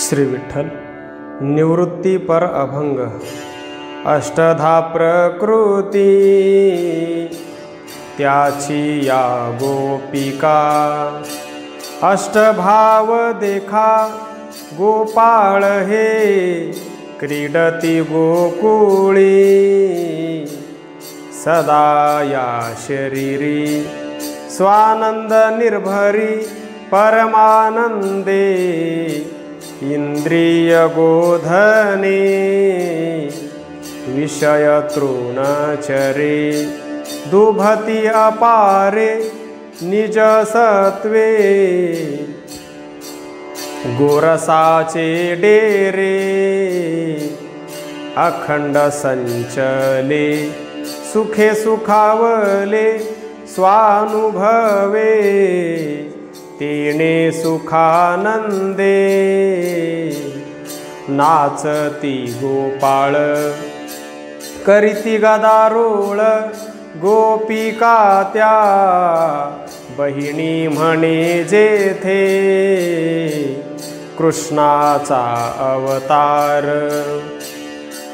श्री विठ्ठल निवृत्ती पर अभंग। अष्टधा प्रकृती त्याची या गोपिका, अष्टभाव देखा गोपाळ हे क्रीडती गोकुळी। सदा या शरीरी स्वानंद निर्भरी परमानंदे, इंद्रिय गोधने विषय तृणचरे। दुभती अपारे निज सत्वे, गोरसाचे डेरे अखंड संचले। सुखे सुखावले स्वानुभवे, तेणे सुखानंदे। नाचती गोपाळ करीती गदारोळ, गोपिका त्या बहिणी म्हणे जेथे। कृष्णाचा अवतार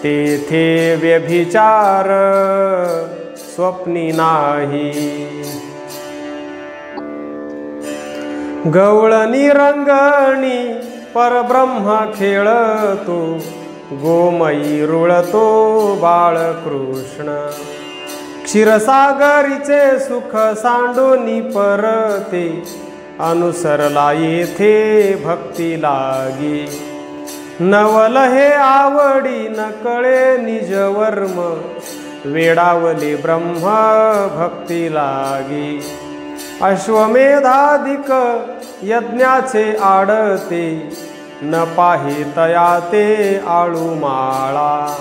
तेथे व्यभिचार स्वप्नी नाही। गवळणी रंगणी परब्रह्म खेळतो, गोमयी रुळतो बाळकृष्ण। क्षीरसागरीचे सुख सांडोनी परते, अनुसरला येथे भक्ती लागी। नवल हे आवडी नकळे निजवर्म, वेडावले ब्रह्म भक्ती लागी। अश्वमेधाधिक यज्ञाचे आडते, न पाहे तया ते आळूमाळा।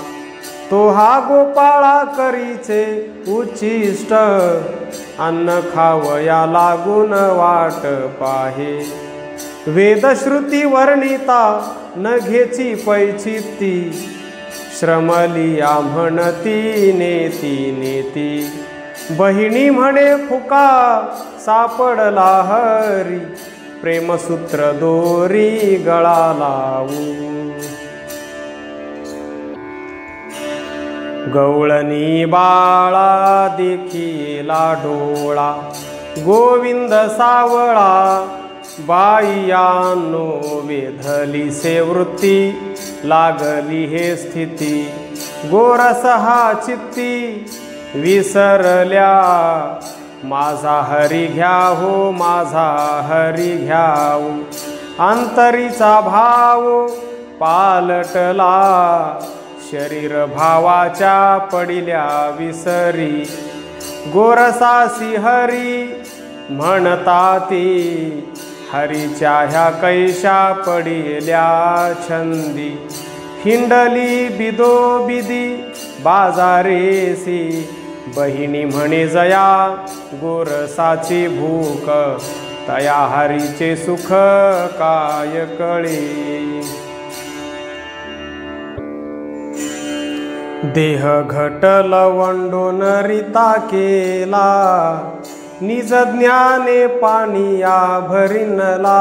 तो हा गोपाळा करीचे उच्चिष्ट, अन्न खावया लागून वाट पाहे। वेदश्रुती वर्णिता न घेची पैचित्ती, श्रमलिया म्हणती नेती नेती। बहिणी म्हणे फुका सापडला हरी, प्रेमसूत्र दोरी गळा लावू। गवळणी बाळा देखीला डोळा, गोविंद सावळा बाईयानो। वेधली से वृत्ती लागली हे स्थिती, गोरस हा चित्ती विसरल्या। माझा हरी घ्या हो माझा हरी घ्याव, अंतरीचा भाव पालटला। शरीर भावाच्या पडिल्या विसरी, गोरसासी हरी म्हणताती। हरीच्या ह्या कैशा पडिल्या छंदी, हिंडली बिदोबिदी बाजारेसी। बहिणी म्हणे जया गोरसाची भूक, तया हरीचे सुख काय कळे। देह घटल वंडोन रीता केला, निज ज्ञाने पाणिया भरिनला।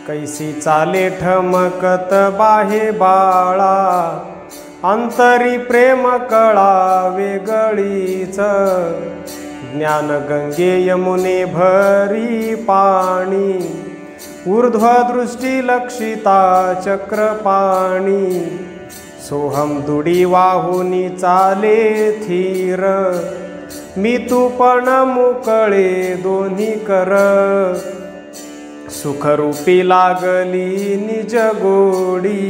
कैसी चाले ठमकत बाहे बाळा, अंतरी प्रेम कळा वेगळीच। ज्ञान गंगे यमुने भरी पाणी, ऊर्ध्व दृष्टी लक्षिता चक्रपाणी। सोहम दुडी वाहुनी चाले थीर, मी तू पण मोकळे दोन्ही कर। सुखरूपी लागली निज गोडी,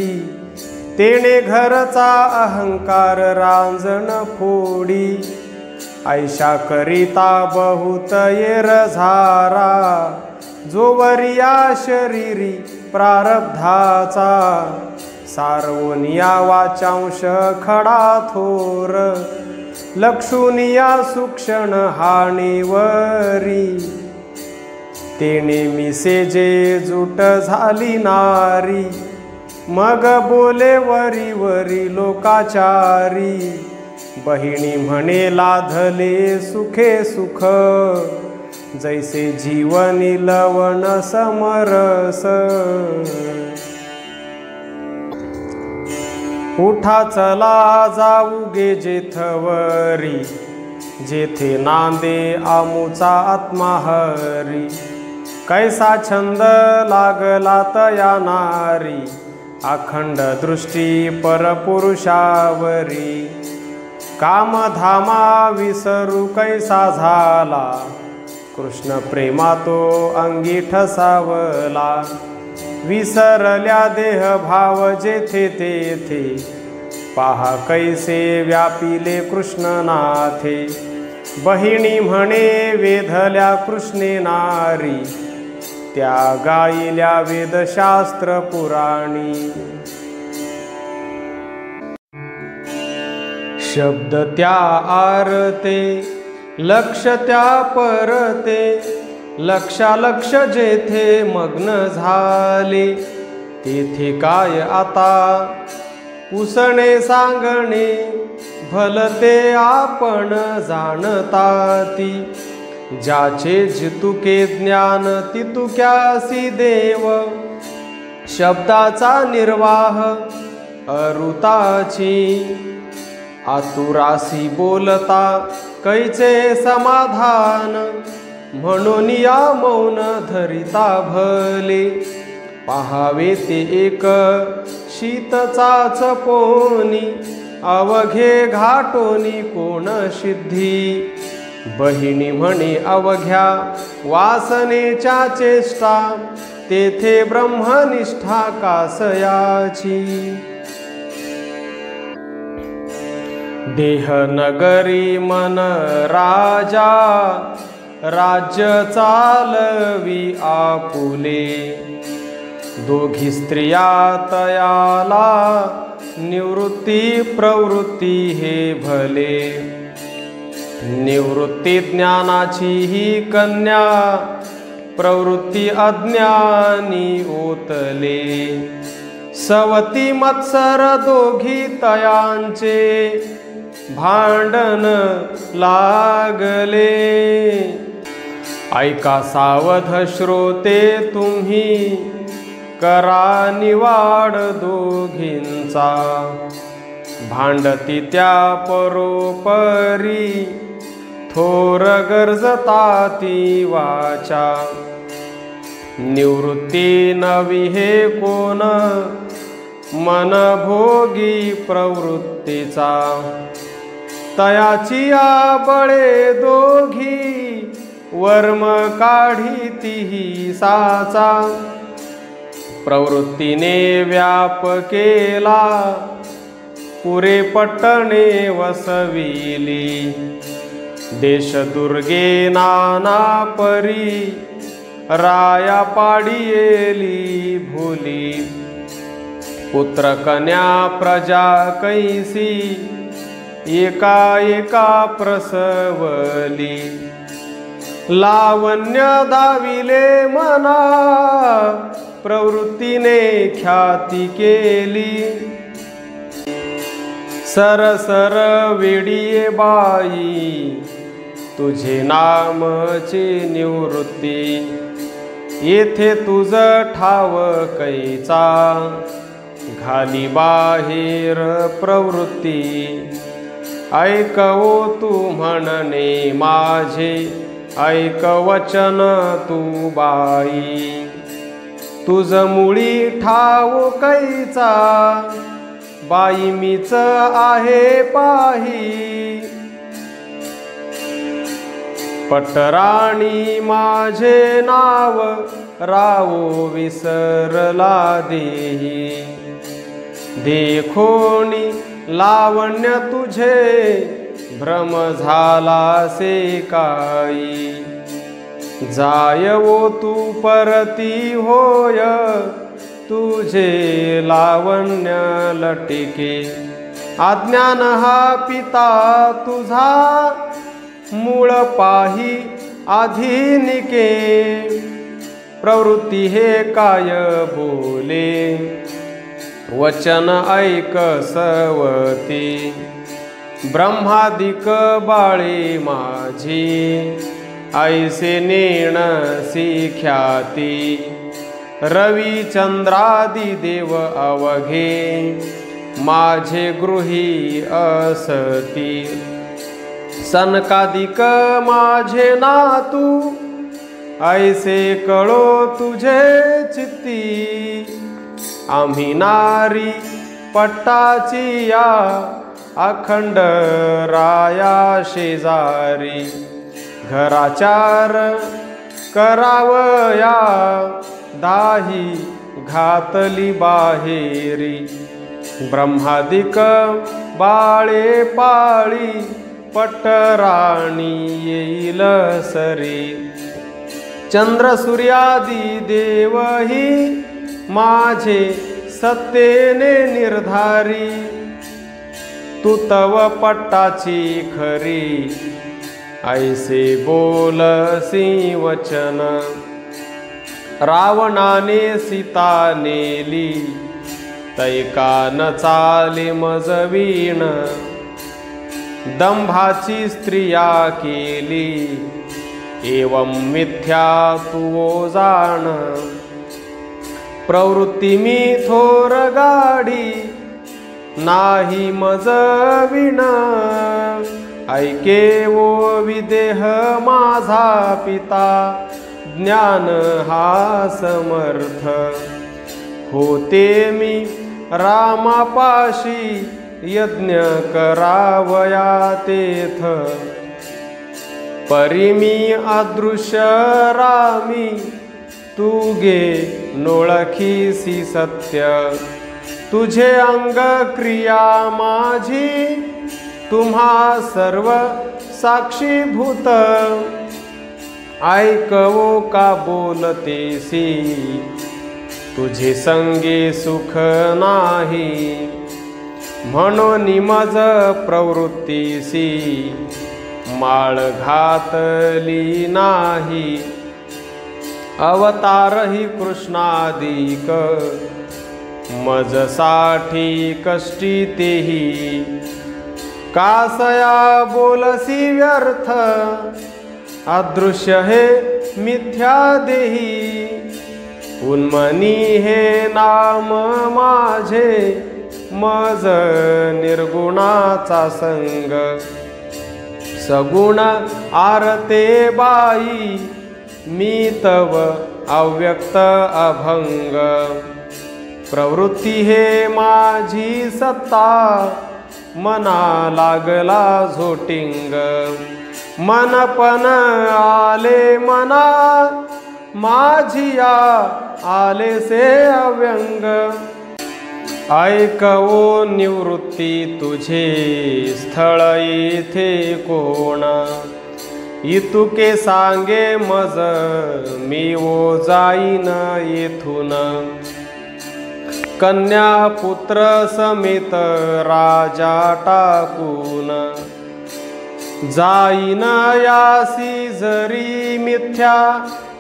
तेणे घरचा अहंकार रांजण फोडी। ऐशा करिता बहुत येर झारा, जोवरिया शरीरी प्रारब्धाचा। सारवोनिया वाचांश खडा थोर, लक्षुनिया सूक्षण हाणीवरी। तेणे मिसे जे जुट झाली नारी, मग बोले वरी वरी लोकाचारी। बहिणी म्हणे लाधले सुखे सुख, जैसे जीवनी लवण समरस। उठा चला जाऊ गे जेथवरी, जेथे नांदे आमुचा आत्मा हरी. कैसा छंद लागला तया नारी, अखंड दृष्टी परपुरुषावरी. कामधामा विसरू कैसा झाला, कृष्ण प्रेमा तो अंगी ठसावला. विसरल्या देह भाव जेथे तेथे, पहा कैसे व्यापिले कृष्णनाथे. बहिणी म्हणे वेधल्या कृष्णे नारी, त्या गायिल्या वेदशास्त्र पुराणी. शब्द त्या आरते, लक्ष त्या परते. लक्ष जेथे मग्न झाले, तेथे काय आता उसणे सांगणे. भलते आपण जाणताती, ज्याचे जितुके ज्ञान तितुक्यासी देव. शब्दाचा निर्वाह अरुताची, आतुरासी बोलता कैचे समाधान. म्हणून या मौन धरिता भले, पाहावे ते एक शीतचाच पोनी. अवघे घाटोनी कोण सिद्धी, बहिणी म्हणे अवघ्या वासनेच्या चेष्टा. तेथे ब्रह्मनिष्ठा कासयाची. देह नगरी मन राजा, राज्य चालवी आपुले. दोघी स्त्रिया तयाला, निवृत्ती प्रवृत्ती हे भले. निवृत्ती ज्ञानाची ही कन्या, प्रवृत्ती अज्ञानी ओतले. सवती मत्सर दोघी तयांचे, भांडण लागले. ऐका सावध श्रोते तुम्ही, करा निवाड दोघींचा. भांडती त्या परोपरी, थोर गरजता ती वाचा. निवृत्ती नवी हे कोण, मन भोगी प्रवृत्तीचा. तयाची आबळे दोघी, वर्म काढी तीही साचा. प्रवृत्तीने व्याप केला, पुरे पट्टणे वसविली. देश दुर्गे नाना परी, राया पाडियेली भुली. पुत्र कन्या प्रजा कैसी, एका एका प्रसवली. लावण्य दाविले मना, प्रवृत्तीने ख्याती केली. सरसर वेडिये बाई, तुझे नामची निवृत्ती. येथे तुझ ठाव कैचा, घाली बाहेर प्रवृत्ती. ऐकवो तू म्हणणे माझे, ऐक वचन तू बाई. तुझ मुळी ठाव कैचा, बाई मीच आहे पाही. पटराणी माझे नाव, रावो विसरला देही. देखोनी लावण्य तुझे, भ्रम झाला से काही. जायवो तू परती होय, तुझे लावण्य लटिके. अज्ञान हा पिता तुझा, मूळ पाही आधीनिके. प्रवृत्ती हे काय बोले, वचन ऐक सवती. ब्रह्मादिक बाळे माझी, ऐसे नेण ख्याती. रवी चंद्रादी देव अवघे, माझे गृही असती। सनकादिक माझे नातू ऐसे कळो तुझे चित्ती। आम्ही नारी पट्टाची या अखंड राया शेजारी। घराचार करावया दाही घातली बाहेरी। ब्रह्मादिक बाळे पाळी पटराणी येईल सरी। चंद्र सूर्यादी देवही माझे सत्तेने निर्धारी। तू तव पट्टाची खरी ऐसे बोलसी वचन। रावणाने सीता नेली तैका न चाले मजवीण। दंभाची स्त्रिया केली एवं मिथ्या तू जाण। प्रवृत्ती मी थोर गाडी नाही मजविण। ऐके वो विदेह माझा पिता ज्ञान हा समर्थ। होते मी रामापाशी यज्ञ करावया तेथ। परिमी अदृश्य रामी तू गे नोळखीसी सत्य। तुझे अंग क्रिया माझी तुम्हा सर्व साक्षीभूत। ऐकवो का बोलतेसी तुझे संगे सुख नाही। म्हणून मज प्रवृत्तीसी माळ घातली नाही। अवतारही कृष्णादिक मजसाठी कष्टी तेही। कासया बोलसी व्यर्थ अदृश्य हे मिथ्या देही। उन्मनी हे नाम माझे मज निर्गुणाचा संग। सगुण आरते बाई मी तव अव्यक्त अभंग। प्रवृत्ती हे माझी सत्ता मना लागला झोटिंग। मनपन आले मना माझिया आले से अव्यंग। ऐकवो निवृत्ती तुझे स्थळ येथे कोण। इतुके सांगे मज मी वो जाईन येथून। कन्या पुत्र समेत राजा टाकून। जाईन यासी जरी मिथ्या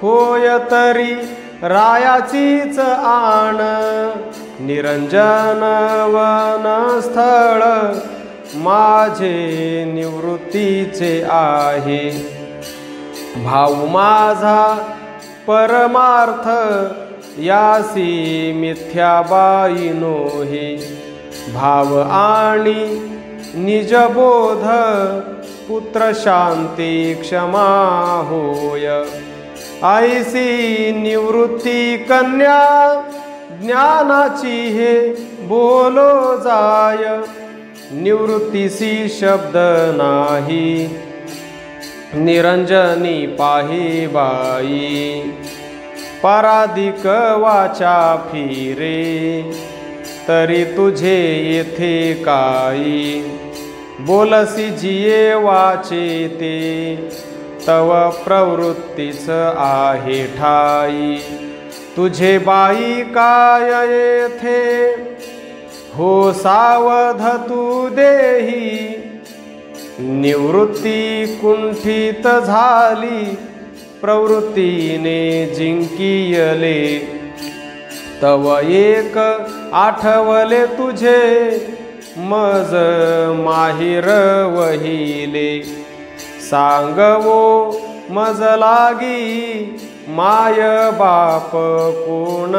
होय तरी रायाचीच आण। निरंजन वन स्थळ माझे निवृत्तीचे आहे। भाऊ माझा परमार्थ यासी मिथ्याबाईनो हे। भाव आणि निजबोध पुत्र शांती क्षमा होय। ऐसी निवृत्ती कन्या ज्ञानाची हे बोलो जाय। निवृत्तीसी शब्द नाही निरंजनी पाही बाई। पराधिक वाचा फिरे तरी तुझे येथे काही। बोलसी जिये वाचे ते तव प्रवृत्तीच आहे ठाई। तुझे बाई काय येथे हो सावध तू देही। निवृत्ती कुंठित झाली प्रवृत्तीने जिंकियले। तव एक आठवले तुझे मज माहिर वहिले। सांगवो मज लागी माय बाप कोण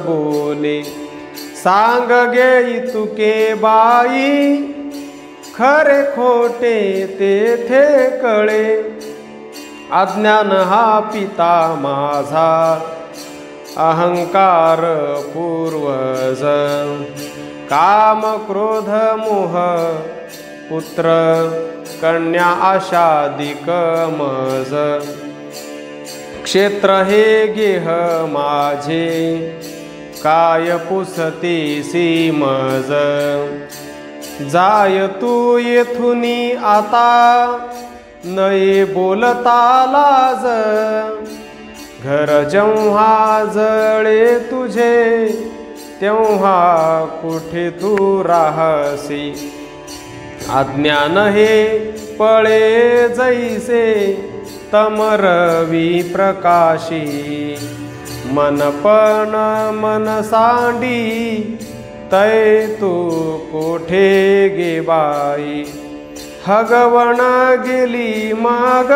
बोले। सांग गे इतुके बाई, खरे खोटे तेथे कळे. अज्ञान हा पिता माझा, अहंकार पूर्वज. काम क्रोध मोह पुत्र, कन्या आशादिक मज. क्षेत्र हे गेह माझे, काय पुसतीसी मज. जाय तू येथुनी आता, नये बोलता लाज. घर जेव्हा जळे तुझे, तेव्हा कुठे तू राहसी. अज्ञान हे पळे जैसे, तमरवी प्रकाशी. मनपण मन सांडी, तै तू कोठे गे बाई. हगवण गेली माग,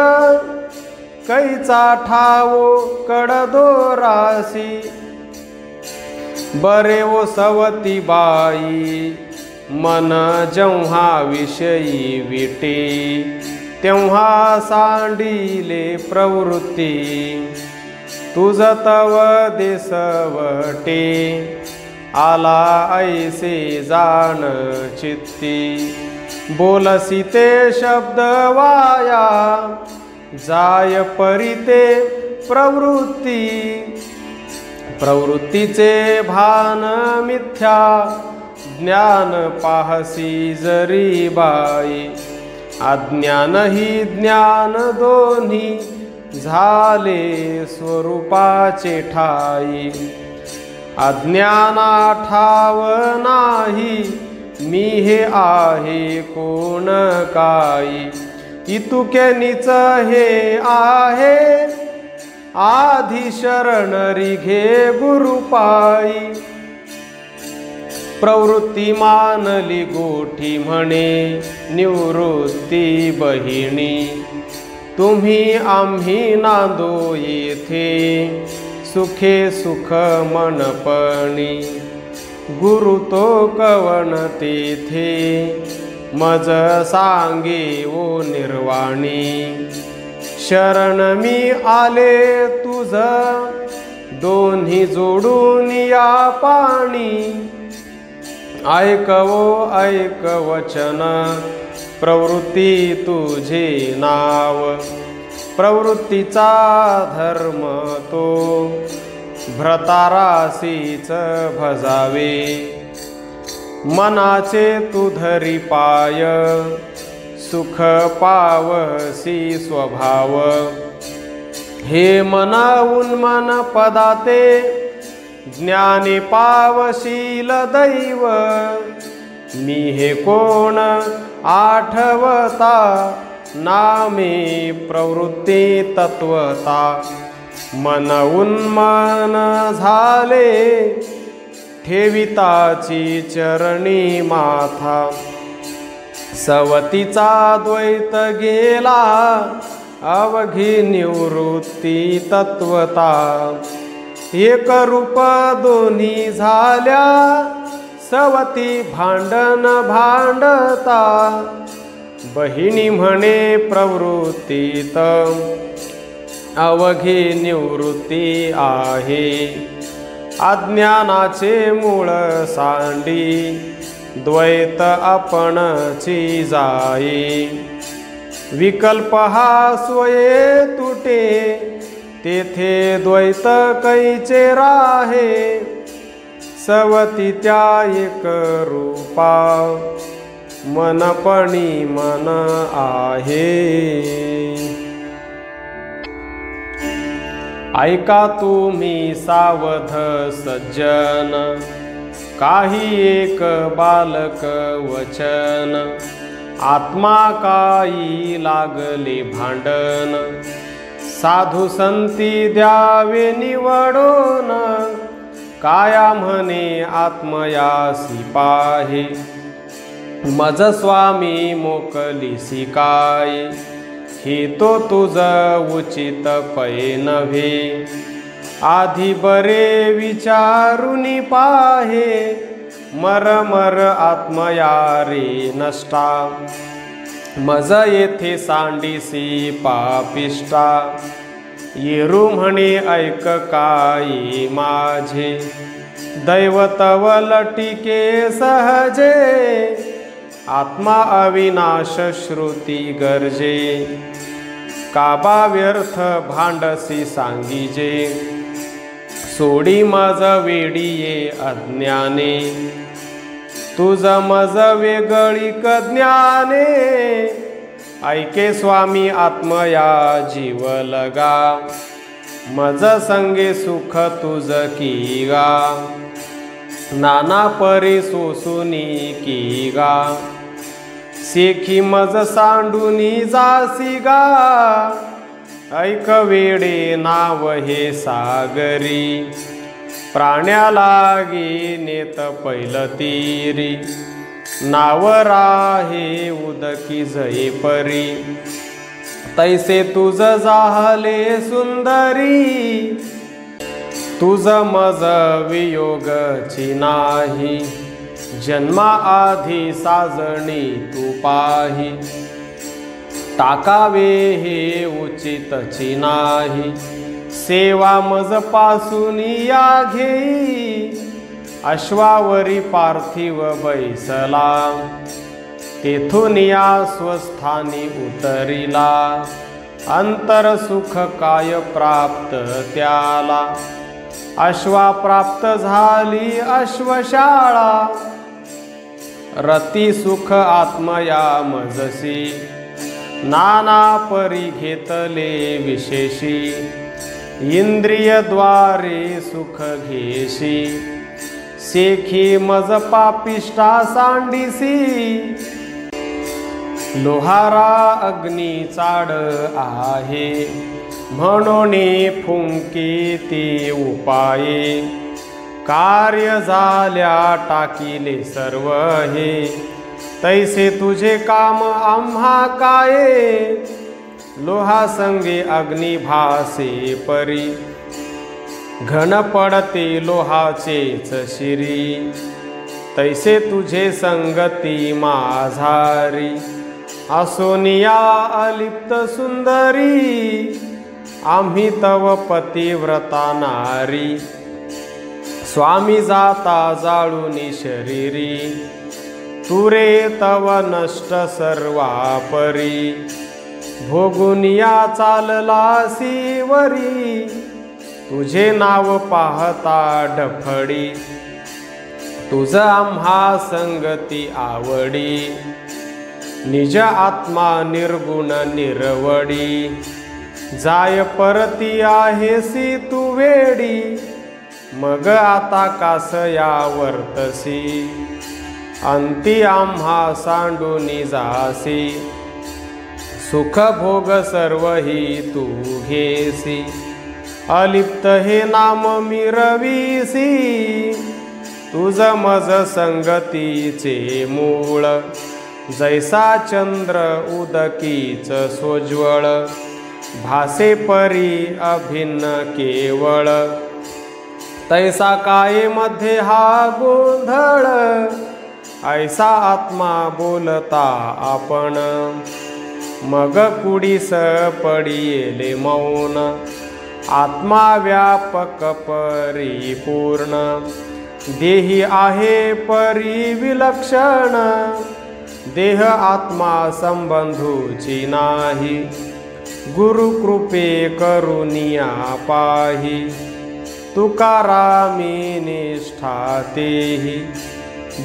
कैचा ठावो कडदोरासी. बरे ओ सवती बाई, मन जेव्हा विषयी विटे, तेव्हा सांडिले प्रवृत्ती. तुझ तव देसवटे, आला ऐसे जाण चित्ती. बोलसी ते शब्द वाया, जाय परिते प्रवृत्ती. प्रवृत्तीचे भान मिथ्या, ज्ञान पाहसी जरी बाई. अज्ञान ही ज्ञान दोन्ही, झाले स्वरूपाचे ठाई. अज्ञाना ठाव नाही, मी हे आहे कोण काही. इतुके नीच हे आहे, आधी शरण रिघे गुरुपाई. प्रवृत्ती मानली गोठी म्हणे, निवृत्ती बहिणी. तुम्ही आम्ही नांदो येथे, सुखे सुख मनपणी. गुरु तो कवन तेथे, मज सांगे ओ निर्वाणी. शरण मी आले तुझ, दोन्ही जोडून या पाणी. ऐकवो ऐक वचन, प्रवृत्ती तुझे नाव. प्रवृत्तीचा धर्म तो, भ्रतारासीच भजावे. मनाचे तू धरी पाय, सुख पावसी स्वभाव. हे मना उन्मन पदाते, ज्ञाने पावशील दैव. मी हे कोण आठवता, नामे प्रवृत्ती तत्वता. मन उन्मन झाले, ठेविताची चरणी माथा. सवतीचा द्वैत गेला, अवघी निवृत्ती तत्वता. एक रूप दोन्ही झाल्या, सवती भांडण भांडता. बहिणी म्हणे प्रवृत्तीत, अवघी निवृत्ती आहे. अज्ञानाचे मूळ सांडी, द्वैत आपणची जाई. विकल्प हा स्वये तुटे, तेथे द्वैत कैचे राहे. सवती त्या एक रूपा, मनपणी मन आहे. ऐका तुम्ही सावध सज्जन, काही एक बालक वचन. आत्मा काही लागले भांडण, साधू संती द्यावे निवडून. काया म्हणे आत्मयासी पाहे, मज स्वामी मोकलीसी काय. हे तो तुझ उचित पै नव्हे, आधी बरे विचारुनी पाहे. मर आत्मया रे नष्टा, मज येथे सांडिसी पापिष्टा, येरू म्हणे ऐक काही माझे, दैवतव लटिके सहजे, आत्मा अविनाश श्रुती गर्जे, काबा व्यर्थ भांडसी सांगिजे, सोडी मज वेडिये अज्ञाने, तुझ मज वेगळी ज्ञाने, ऐके स्वामी आत्मया जीव लगा, मज संगे सुख तुझ की गा, नाना परी सोसुनी की गा, सेखी मज सांडुनी जासी गा, ऐक वेडे नाव हे सागरी, प्राण्यालागी नेत पैलतीरी, नाव राहे उदकी जये परी, तैसे तुझ जाहले सुंदरी, तुझ मज वियोगची नाही, जन्मा आधी साजणी तू पाही, टाकावे हे उचितची नाही, सेवा मज पासून या घेई, अश्वावरी पार्थिव बैसला, तेथून या स्वस्थानी उतरिला, अंतर सुख काय प्राप्त त्याला, अश्वा प्राप्त झाली अश्वशाळा, रती सुख आत्मया मजसी, नाना परी घेतले विशेषी, इंद्रिय द्वारे सुख घेशी, सेखी मज पापिष्टा सांडिसी, लोहारा अग्नी चाड आहे, म्हणून फुंकी ती उपाये, कार्य झाल्या टाकिले सर्व हे, तैसे तुझे काम आम्हा काये, लोहा संगे अग्नि भासे परी, घन पडते लोहाचेच शिरी, तैसे तुझे संगती माझारी, असोनिया अलिप्त सुंदरी, आम्ही तव पतिव्रता नारी, स्वामी जाता जाळूनी शरीरी, तुरे तव नष्ट सर्वा परी, भोगुनिया चाललासी वरी, तुझे नाव पाहता डफडी, तुझ आम्हा संगती आवडी, निज आत्मा निर्गुण निरवडी, जाय परती आहेसी तू वेडी, मग आता कासया वर्तसी, अंती आम्हा सांडूनी जासी, सुख भोग सर्वही तू घेसी, अलिप्त हे नाम मिरवीसी, तुझ मज संगतीचे मूळ, जैसा चंद्र उदकीच सोज्वळ, भासे परी अभिन्न केवळ, तैसा काय मध्ये हा गोंधळ, ऐसा आत्मा बोलता आपण, मग कुडीस पडिले मौन, आत्मा व्यापक परिपूर्ण, देही आहे परिविलक्षण, देह आत्मा संबंधूची नाही, गुरु कृपे करुनिया पाही, तुकारामी निष्ठा तेही,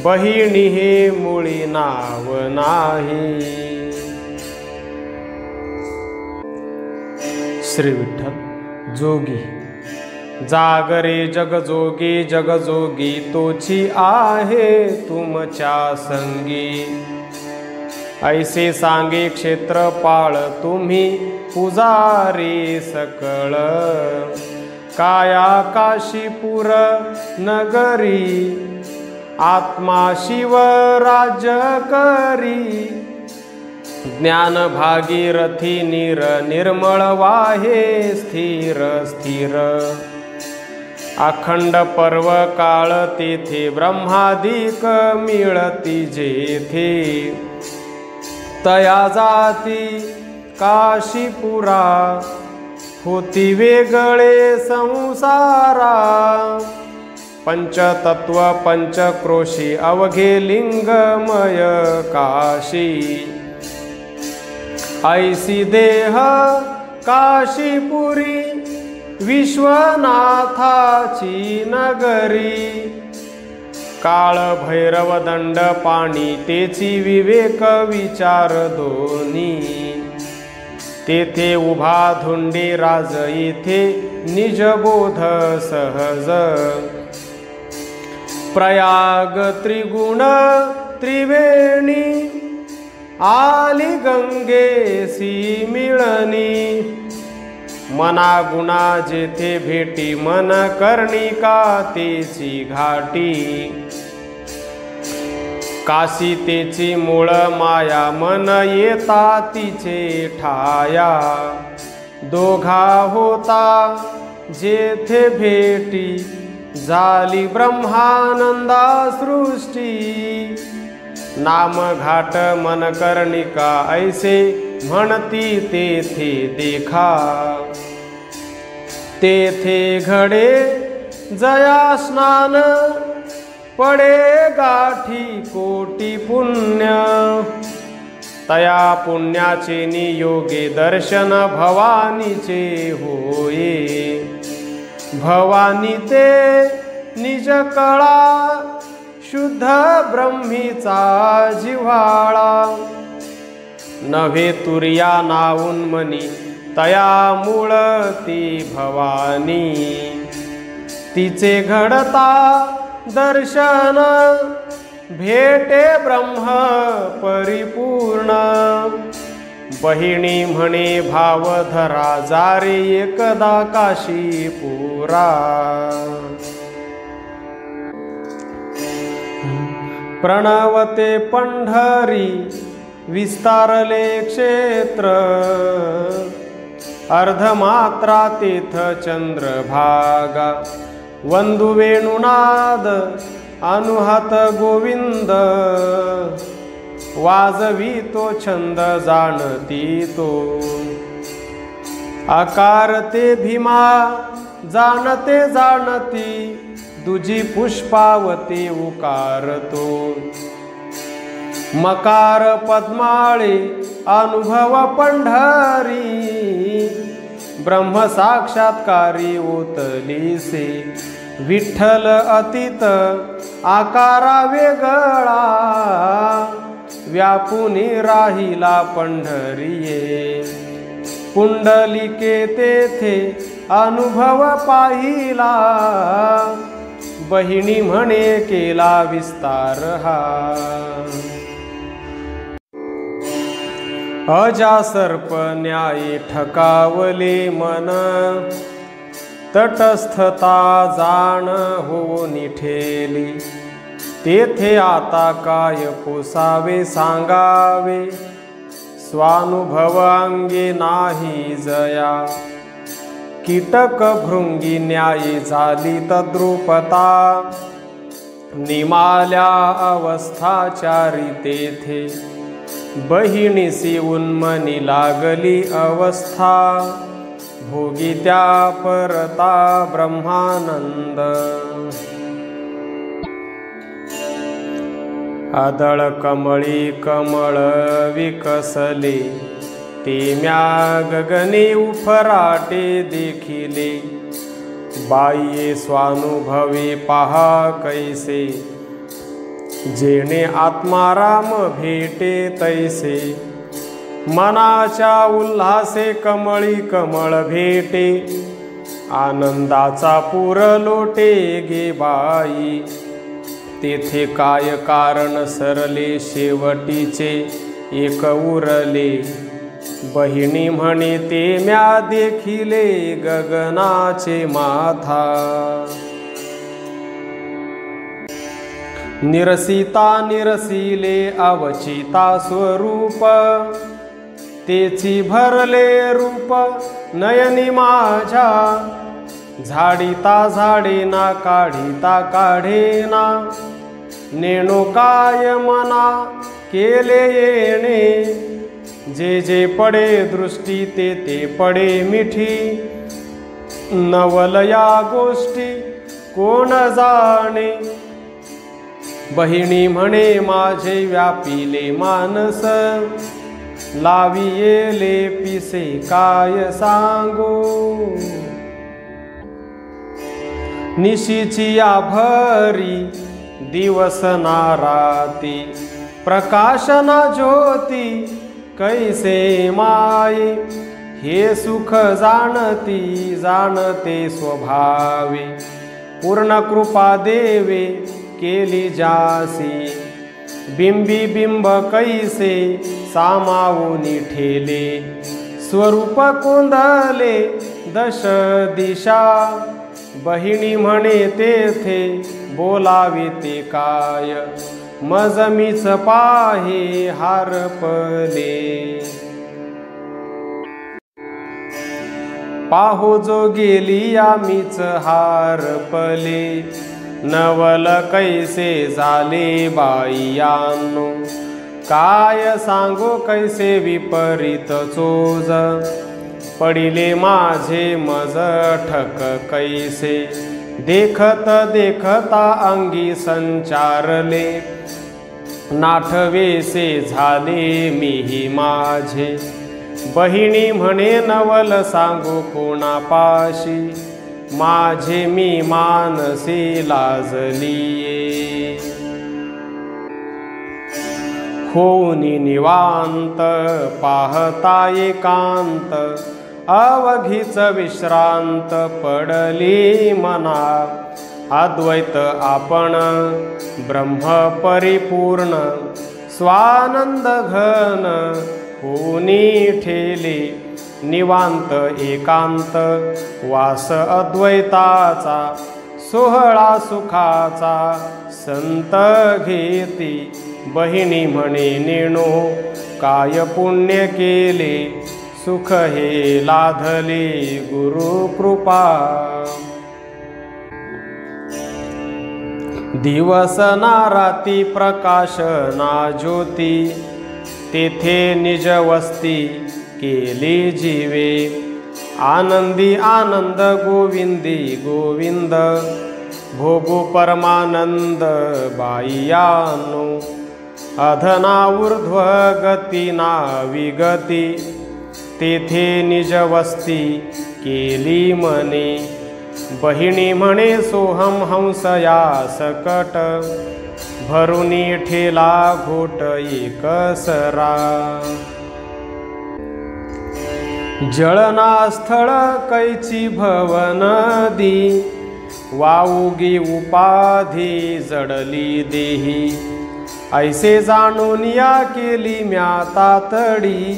बहिणी हे मुळी नाव नाही. श्री विठ्ठल. जोगी जागरे जगजोगी, जगजोगी तोची आहे तुमच्या संगी, ऐसे सांगे क्षेत्रपाळ तुम्ही पुजारी सकळ, काया काशीपुर नगरी, आत्मा शिव राज्य करी, ज्ञान भागीरथी नीर निर्मळ वाहे स्थिर स्थिर, अखंड पर्व काळ तेथे ब्रह्मादिक मिळती जेथे तया जाती काशीपुरा होती वेगळे संसारा पंचतत्व पंचक्रोशी अवघे लिंगमय काशी ऐसी देह काशीपुरी विश्वनाथाची नगरी काळ भैरव दंड पाणी तेची विवेक विचार दोन्ही तेथे उभा धुंडी राज येथे निजबोध सहज प्रयाग त्रिगुण त्रिवेणी आली गंगेसी मिळणी मना गुणा जेथे भेटी मन कर्णिका तेची घाटी काशी तेची मूळ माया मन येता तिचे ठाया दोघा होता जेथे भेटी झाली ब्रह्मानंदा सृष्टी नाम घाट मन कर्णिका ऐसे म्हणती तेथे देखा तेथे घडे जया स्नान पडे गाठी कोटी पुण्य तया पुण्याचे नियोगे दर्शन भवानीचे होये भवानी ते निज कळा शुद्ध ब्रह्मीचा जिव्हाळा नव्हे तुर्या नाऊन मनी तया मूळ ती भवानी तिचे घडता दर्शन भेटे ब्रह्म परिपूर्ण बहिणी म्हणे भाव धरा जारे एकदा काशीपुरा प्रणवते पंढरी विस्तारले क्षेत्र अर्धमात्रा तेथ चंद्रभागा वंदु वेणुनाद अनुहात गोविंद वाजवी तो छंद जाणती तो आकार ते भीमा जाणते जाणती दुजी पुष्पावती उकारतो मकार पद्माळे अनुभव पंढरी ब्रह्म साक्षात्कारी ओतलीसे विठ्ठल अतीत आकारा वेगळा व्यापुनी राहिला पंढरीये पुंडलिके तेथे अनुभव पाहिला बहिणी म्हणे केला विस्तार हा अजा सर्प न्यायी ठकावले मन तटस्थता जाण होऊन ठेली तेथे आता काय पोसावे सांगावे स्वानुभव अंगे नाही जया कीटक भृंगी न्यायी झाली तद्रुपता निमाल्या अवस्थाचारी तेथे बहिणीसी उन्मनी लागली अवस्था भोगी त्या परता ब्रह्मानंद आदळ कमळी कमळ विकसले ते म्या गगने उफराटे देखिले बाह्ये स्वानुभवे पहा कैसे जेणे आत्माराम भेटे तैसे मनाच्या उल्हासे कमळी कमळ भेटे आनंदाचा पूर लोटे गे बाई तेथे काय कारण सरले शेवटीचे एक उरले बहिणी म्हणे ते म्या देखिले गगनाचे माथा निरसिता निरसिले अवचिता स्वरूप तेची भरले रूप नयनी माझ्या झाडीता झाडेना काढिता काढेना, नेणो काय मना केले येणे, जे जे पडे दृष्टी ते ते पडे मिठी, नवल या गोष्टी कोण जाणे, बहिणी म्हणे माझे व्यापिले मानस, लावी येले पिसे काय सांगू, निशीची आभरी दिवस ना राती, प्रकाशना ज्योती कैसे माये, हे सुख जाणती जाणते स्वभावे, पूर्ण कृपा देवे केली जासी, बिंबी बिंब कैसे सामावूनी ठेले, स्वरूप कुंदले दश दिशा, बहिणी म्हणे तेथे बोलावे ते काय, मज मीच पाहे हारपले, पाहू जो गेली आम्हीच हारपले, नवल कैसे झाले बाईयांनो, काय सांगू कैसे विपरीत चोज, पडिले माझे मज ठक कैसे, देखत देखता अंगी संचारले, नाठवेसे झाले मीही माझे, बहिणी म्हणे नवल सांगू कोणापाशी, माझे मी मानसी लाजलिये, होऊनी निवांत पाहता एकांत, अवघीच विश्रांत पडली मना, अद्वैत आपण ब्रह्म परिपूर्ण, स्वानंद घन होनी ठेले, निवांत एकांत वास अद्वैताचा, सोहळा सुखाचा संत घेती, बहिणी म्हणे नेणो काय पुण्य केले, सुख हे लाधले गुरु कृपा, दिवस ना राती प्रकाश ना ज्योती, तेथे निज वस्ती केली जीवे, आनंदी आनंद गोविंदी गोविंद, भोगू परमानंद बाईयानो, अधना ऊर्ध्व गती ना विगती, तेथे निज वस्ती केली मने, बहिणी म्हणे सोहम हंस या सकट, भरुनी ठेला घोट एकसरा, जळना स्थळ कैची भवनदी, वाऊगी उपाधी जडली देही, ऐसे जाणून या केली म्या तातडी,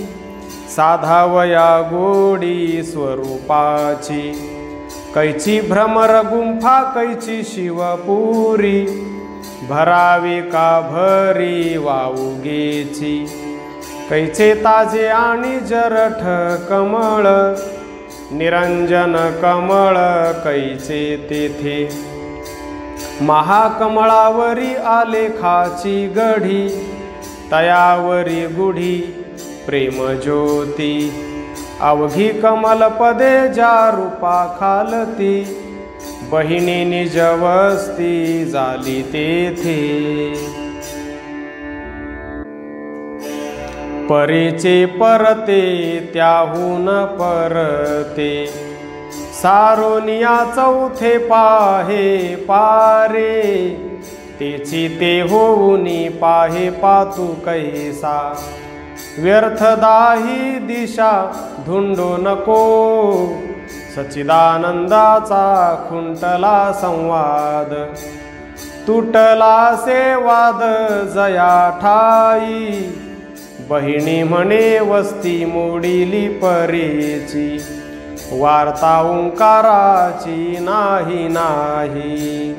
साधावया गोडी स्वरूपाची, कैची भ्रमर गुंफा कैची शिवपुरी, भरावी का भरी वाऊगेची, कैचे ताजे आणि जरठ कमळ, निरंजन कमळ कैचे तेथे, महाकमळावरी आलेखाची गढी, तयावरी गुढी प्रेम ज्योती, अवघी कमल पदे ज्या रूपा खालती, बहिणी निज वस्ती झाली तेथे, परेचे परते त्याहून परते, सारोनिया चौथे पाहे पारे, तेची ते होऊनी पाहे पातू कैसा, व्यर्थ दाही दिशा धुंडो नको, सच्चिदानंदाचा खुंटला संवाद, तुटला से वाद जया ठाई, बहिणी म्हणे वस्ती मोडीली परेची, वार्ता ओंकाराची नाही नाही,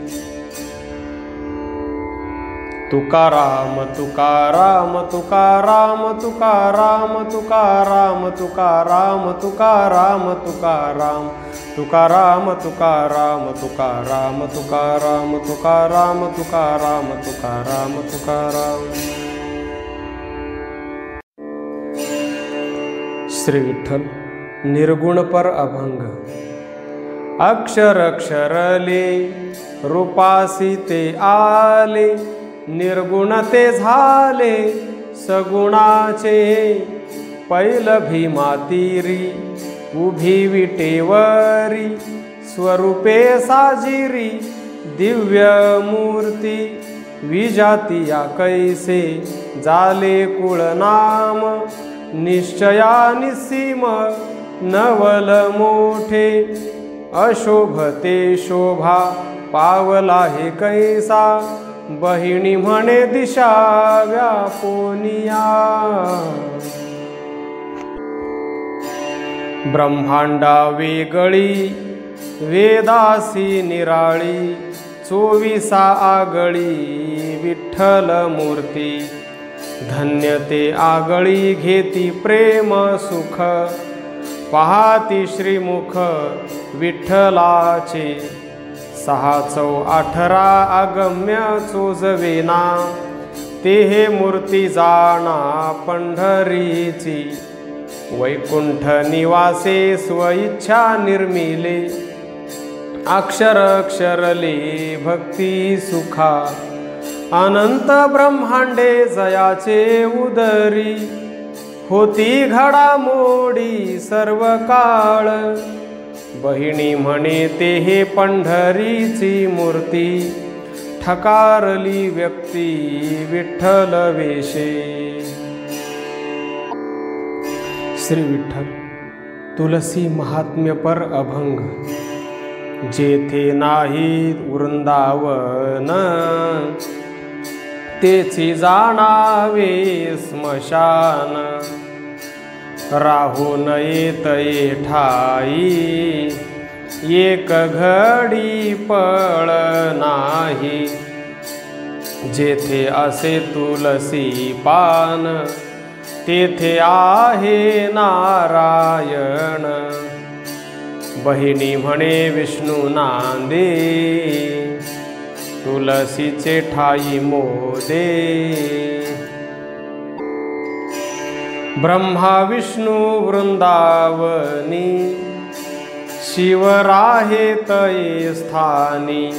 तुकाराम तुकाराम तुकाराम तुकाराम तुकाराम तुकाराम तुकाराम तुकाराम तुकाराम तुकाराम तुकाराम तुकाराम तुकाराम तुकाराम तुकाराम तुकाराम. श्री विठ्ठल निर्गुण पर अभंग. अक्षर अक्षरले रूपासी ते आले, निर्गुण ते झाले सगुणाचे. पैल भीमातीरी उभी विटेवरी, स्वरूपे साजिरी दिव्य मूर्ती. विजातिया कैसे जाले कुळनाम, निश्चया निसीम नवल मोठे. अशोभते शोभा पावला हे कैसा, बहिणी म्हणे दिशा व्यापोनिया. ब्रह्मांडा वेगळी वेदासी निराळी, 24 आगळी विठ्ठल मूर्ती. धन्य ते आगळी घेती प्रेम सुख, पाहाती श्रीमुख विठ्ठलाचे. 6 चौ 18 अगम्य चोजवेना, ते हे मूर्ती जाणा पंढरीची. वैकुंठ निवासे स्वइच्छा निर्मिले, अक्षर अक्षरले भक्ती सुखा. अनंत ब्रह्मांडे जयाचे उदरी, होती घडामोडी सर्व काळ. बहिणी म्हणे ते हे पंढरीची मूर्ती, ठकारली व्यक्ती विठ्ठल वेशे. श्री विठ्ठल तुलसी महात्म्य पर अभंग. जेथे नाही वृंदावन, तेची जाणावे स्मशान. राहू नये तये ठाई, एक घडी पळ नाही. जेथे असे तुलसी पान, तेथे आहे नारायण. बहिणी म्हणे विष्णू नांदे, तुलसीचे ठाई मोदे. ब्रह्मा विष्णू वृंदावनी, शिव राहे तये स्थानी.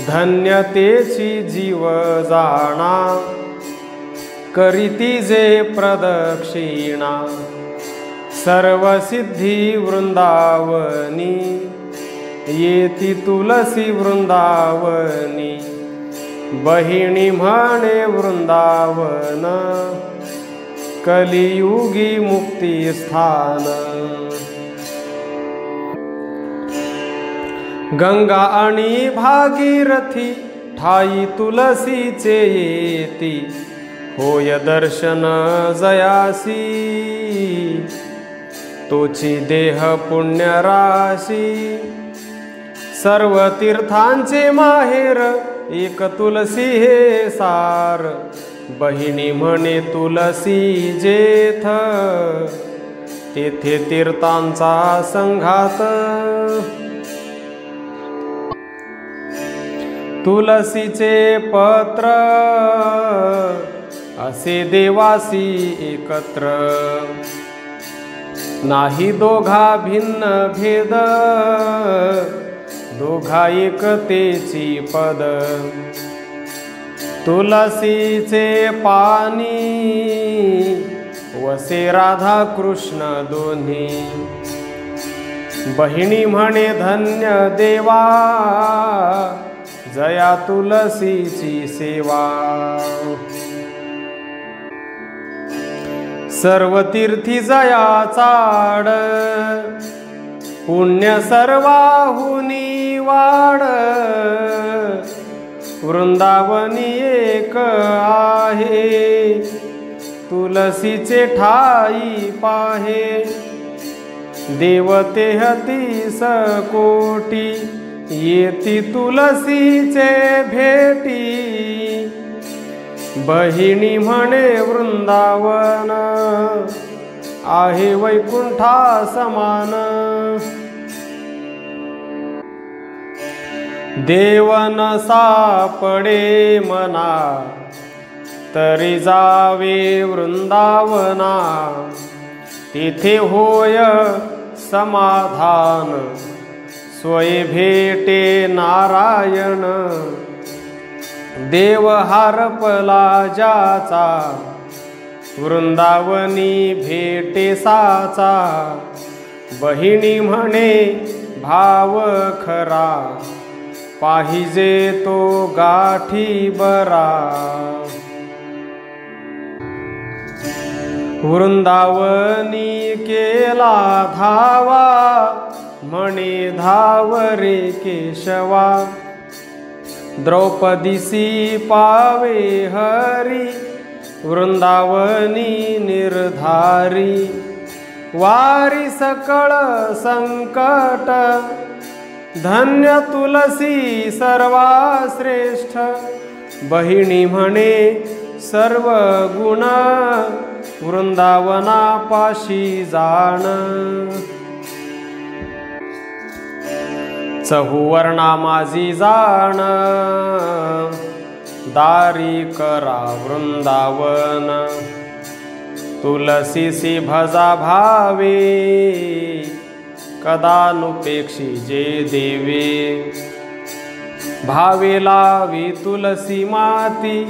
धन्य तेची जीव जाणा, करीती जे प्रदक्षिणा. सर्व सिद्धी वृंदावनी, येती तुलसी वृंदावनी. बहिणी म्हणे वृंदावन, कलियुगी मुक्ती स्थान. गंगा आणि भागीरथी, ठाई तुलसीचे येती. होय दर्शन जयासी, तोची देह पुण्य राशी. सर्व तीर्थांचे माहेर, एक तुलसी हे सार. बहिणी म्हणे तुलसी जेथ, तेथे तीर्थांचा संघात. तुलसीचे पत्र असे देवासी एकत्र. नाही दोघा भिन्न भेद, दोघा एकतेची पद. तुलसीचे पानी, वसे राधा कृष्ण दोन्ही. बहिणी म्हणे धन्य देवा, जया तुलसीची सेवा. सर्व तीर्थी जया चाड, पुण्य सर्वाहुनी वाड. वृंदावनी एक आहे, तुलसीचे ठाई पाहे. देवते 30 कोटी, येती तुलसीचे भेटी. बहिणी म्हणे वृंदावन, आहे वैकुंठा समान. देव न सापडे मना तरी जावे वृंदावना, तिथे होय समाधान स्वय भेटे नारायण। देव हरपला ज्याचा वृंदावनी भेटे साचा, बहिणी म्हणे भाव खरा पाहिजे तो गाठी बरा। वृंदावनी केला धावा म्हणे धाव रे केशवा, द्रौपदीसी पावे हरी वृंदावनी निर्धारी। वारी सकळ संकट धन्य तुलसी सर्वा श्रेष्ठ, बहिणी म्हणे सर्व गुण वृंदावना पाशी जाण। चहुवर्णा माझी जाण दारी करा वृंदावन, तुलसीसी भजा भावे कदानुपेक्षी जे देवे। भावे लावी तुलसी माती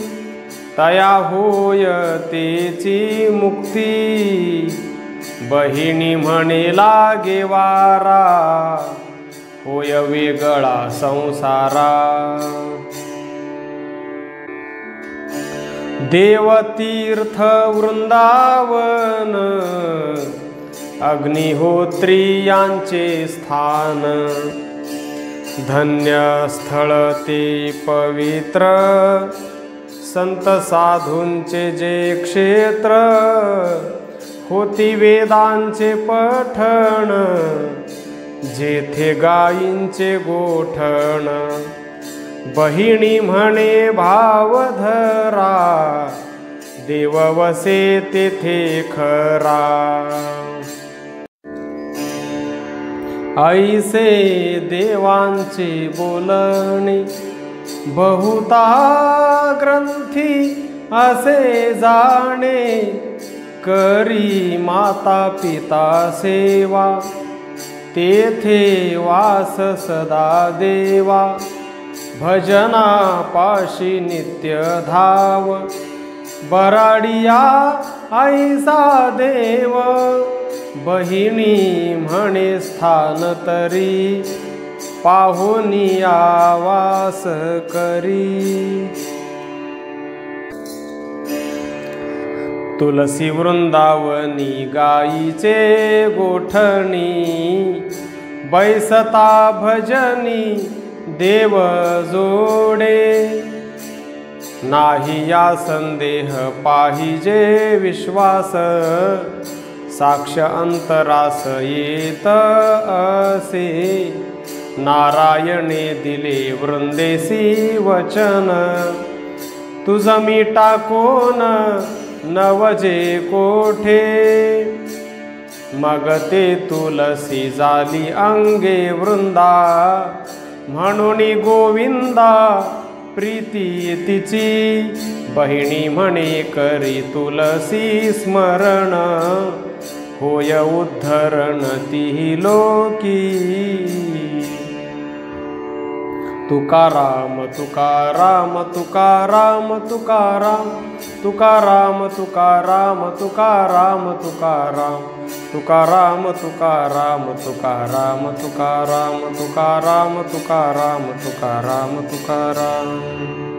तया होय तेची मुक्ती, बहिणी म्हणे लागे वारा होय वेगळा संसारा। देवतीर्थ वृंदावन अग्निहोत्री यांचे स्थान, धन्य स्थळ ते पवित्र संत साधूंचे जे क्षेत्र। होती वेदांचे पठण जेथे गायींचे गोठण, बहिणी म्हणे भाव धरा देव वसे तेथे खरा। ऐसे देवांचे बोलणे बहुता ग्रंथी असे जाणे, करी माता पिता सेवा तेथे वास सदा देवा। भजना पाशी नित्य धाव बराडिया ऐसा देव, बहिणी म्हणे स्थान तरी पाहुनिया वास करी। तुलसी वृंदावनी गायीचे गोठणी, बैसता भजनी देव जोडे। नाही या संदेह पाहिजे विश्वास, साक्ष अंतरास येत असे। नारायणे दिले वृंदेसी वचन, तुझ मी टाकोन नवजे कोठे। मग ते तुलसी झाली अंगे वृंदा, म्हणून गोविंदा प्रीती तिची। बहिणी म्हणे करी तुलसी स्मरण, होय उद्धरण ती लोकी। तुकाराम तुकाराम तुकाराम तुकाराम तुकाराम तुकाराम तुकाराम तुकाराम तुकाराम तुकाराम तुकाराम तुकाराम तुकाराम तुकाराम तुकाराम तुकाराम।